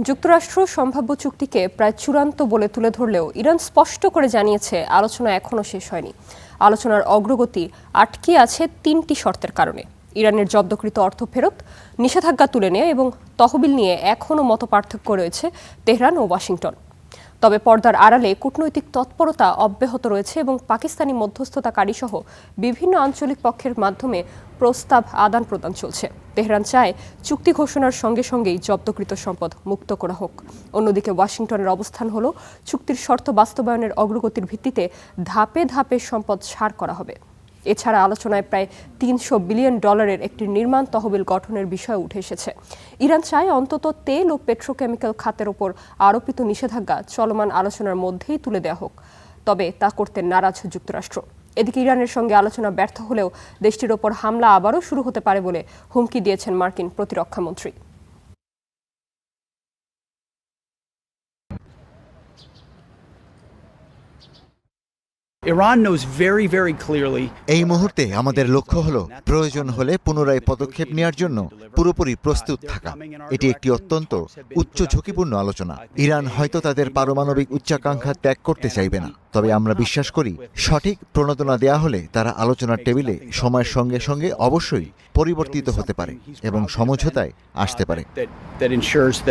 যুক্তরাষ্ট্র সম্ভাব্য চুক্তিকে প্রায় চূড়ান্ত বলে তুলে ধরলেও ইরান স্পষ্ট করে জানিয়েছে আলোচনা এখনও শেষ হয়নি। আলোচনার অগ্রগতি আটকে আছে 3টি শর্তের কারণে। ইরানের জব্দকৃত অর্থ ফেরত, নিষেধাজ্ঞা তুলে নেওয়া এবং তহবিল নিয়ে এখনও মতপার্থক্য রয়েছে তেহরান ও ওয়াশিংটন। তবে পর্দার আড়ালে কূটনৈতিক তৎপরতা অব্যাহত রয়েছে এবং পাকিস্তানি মধ্যস্থতাকারী সহ বিভিন্ন আঞ্চলিক পক্ষের মাধ্যমে প্রস্তাব আদান প্রদান চলছে। তেহরান চায় চুক্তি ঘোষণার সঙ্গে সঙ্গেই জব্দকৃত সম্পদ মুক্ত করা হোক। অন্যদিকে ওয়াশিংটনের অবস্থান হলো চুক্তির শর্ত বাস্তবায়নের অগ্রগতির ভিত্তিতে ধাপে ধাপে সম্পদ ছাড় করা হবে। এছাড়া আলোচনায় প্রায় $300 বিলিয়ন একটি নির্মাণ তহবিল গঠনের বিষয় উঠে এসেছে। ইরান চায় অন্তত তেল ও পেট্রোকেমিক্যাল খাতের ওপর আরোপিত নিষেধাজ্ঞা চলমান আলোচনার মধ্যেই তুলে দেওয়া হোক, তবে তা করতে নারাজ যুক্তরাষ্ট্র। এদিকে ইরানের সঙ্গে আলোচনা ব্যর্থ হলেও দেশটির ওপর হামলা আবারও শুরু হতে পারে বলে হুমকি দিয়েছেন মার্কিন প্রতিরক্ষামন্ত্রী। এই মুহূর্তে আমাদের লক্ষ্য হলো প্রয়োজন হলে পুনরায় পদক্ষেপ নেওয়ার জন্য পুরোপুরি প্রস্তুত থাকা। এটি একটি অত্যন্ত উচ্চ ঝুঁকিপূর্ণ আলোচনা। ইরান হয়তো তাদের পারমাণবিক উচ্চাকাঙ্ক্ষা ত্যাগ করতে চাইবে না, তবে আমরা বিশ্বাস করি সঠিক প্রণোদনা দেয়া হলে তারা আলোচনার টেবিলে সময়ের সঙ্গে সঙ্গে অবশ্যই পরিবর্তিত হতে পারে এবং সমঝোতায় আসতে পারে।